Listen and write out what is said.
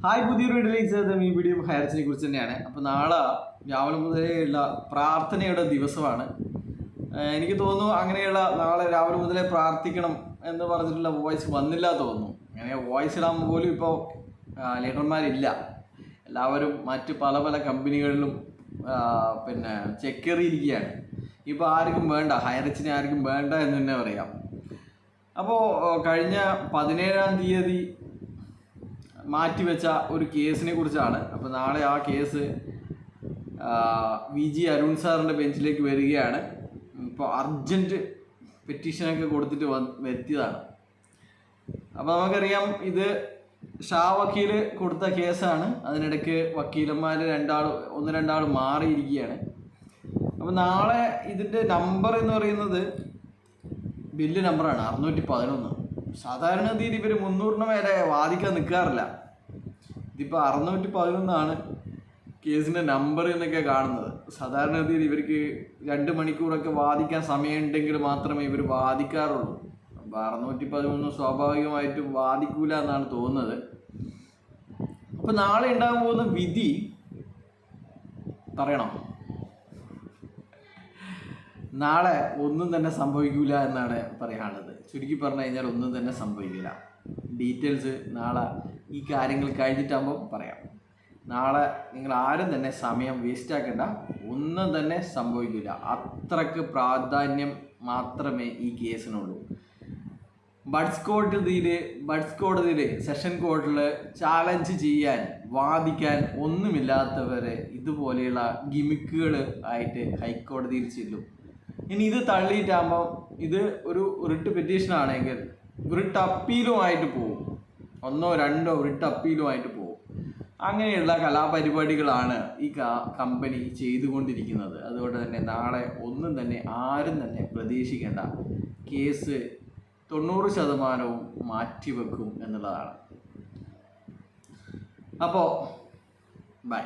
Hi, പുതിയൊരു വീഡിയോയിലേക്ക് ഈ വീഡിയോ ഹയർച്ചിനെ കുറിച്ച് തന്നെയാണ്. അപ്പോൾ നാളെ രാവിലെ മുതലേ ഉള്ള പ്രാർത്ഥനയുടെ ദിവസമാണ്. എനിക്ക് തോന്നുന്നു അങ്ങനെയുള്ള നാളെ രാവിലെ മുതലേ പ്രാർത്ഥിക്കണം എന്ന് പറഞ്ഞിട്ടുള്ള വോയിസ് വന്നില്ല തോന്നുന്നു. അങ്ങനെ വോയിസ് ഇടാൻ പോലും ഇപ്പോൾ ലീഡർമാരില്ല. എല്ലാവരും മറ്റ് പല പല കമ്പനികളിലും പിന്നെ ചെക്കേറിയിരിക്കുകയാണ്. ഇപ്പോൾ ആർക്കും വേണ്ട, ഹയർച്ചിനെ ആർക്കും വേണ്ട എന്ന് തന്നെ പറയാം. അപ്പോൾ കഴിഞ്ഞ 17-ാം തീയതി മാറ്റിവെച്ച ഒരു കേസിനെ കുറിച്ചാണ്. അപ്പോൾ നാളെ ആ കേസ് VG അരുൺ സാറിൻ്റെ ബെഞ്ചിലേക്ക് വരികയാണ്. ഇപ്പോൾ അർജൻറ്റ് പെറ്റീഷനൊക്കെ കൊടുത്തിട്ട് വരുത്തിയതാണ്. അപ്പോൾ നമുക്കറിയാം, ഇത് ഷാ വക്കീൽ കൊടുത്ത കേസാണ്. അതിനിടയ്ക്ക് വക്കീലന്മാർ ഒന്ന് രണ്ടാൾ മാറിയിരിക്കുകയാണ്. അപ്പോൾ നാളെ ഇതിൻ്റെ നമ്പർ എന്ന് പറയുന്നത് ബില്ല് നമ്പറാണ് 611. സാധാരണഗതിയിൽ ഇവർ 300 വരെ വാദിക്കാൻ നിൽക്കാറില്ല. ഇതിപ്പോൾ 611 കേസിൻ്റെ നമ്പർ എന്നൊക്കെ കാണുന്നത്. സാധാരണഗതിയിൽ ഇവർക്ക് 2 മണിക്കൂറൊക്കെ വാദിക്കാൻ സമയമുണ്ടെങ്കിൽ മാത്രമേ ഇവർ വാദിക്കാറുള്ളൂ. അപ്പോൾ 611 സ്വാഭാവികമായിട്ടും വാദിക്കൂല എന്നാണ് തോന്നുന്നത്. അപ്പോൾ നാളെ ഉണ്ടാകാൻ പോകുന്ന വിധി പറയണം. നാളെ ഒന്നും തന്നെ സംഭവിക്കില്ല എന്നാണ് പറയാനുള്ളത്. ചുരുക്കി പറഞ്ഞു കഴിഞ്ഞാൽ ഒന്നും തന്നെ സംഭവിക്കില്ല. ഡീറ്റെയിൽസ് നാളെ ഈ കാര്യങ്ങൾ കഴിഞ്ഞിട്ടാകുമ്പോൾ പറയാം. നാളെ നിങ്ങൾ ആരും തന്നെ സമയം വേസ്റ്റ് ആക്കേണ്ട. ഒന്നും തന്നെ സംഭവിക്കില്ല. അത്രക്ക് പ്രാധാന്യം മാത്രമേ ഈ കേസിനുള്ളൂ. ബഡ്സ് കോടതിയിൽ സെഷൻ കോർട്ടിൽ ചാലഞ്ച് ചെയ്യാൻ, വാദിക്കാൻ ഒന്നുമില്ലാത്തവരെ ഇതുപോലെയുള്ള ഗിമിക്കുകൾ ആയിട്ട് ഹൈക്കോടതിയിൽ ചെല്ലും. ഇനി ഇത് തള്ളിയിട്ടാകുമ്പോൾ ഇത് ഒരു റിട്ട് പെറ്റീഷൻ ആണെങ്കിൽ റിട്ട് അപ്പീലുമായിട്ട് പോകും. 1 2 റിട്ട് അപ്പീലുമായിട്ട് പോകും. അങ്ങനെയുള്ള കലാപരിപാടികളാണ് ഈ കമ്പനി ചെയ്തുകൊണ്ടിരിക്കുന്നത്. അതുകൊണ്ട് തന്നെ നാളെ ഒന്നും തന്നെ ആരും തന്നെ പ്രതീക്ഷിക്കേണ്ട. കേസ് 90% മാറ്റിവെക്കും എന്നുള്ളതാണ്. അപ്പോൾ ബൈ.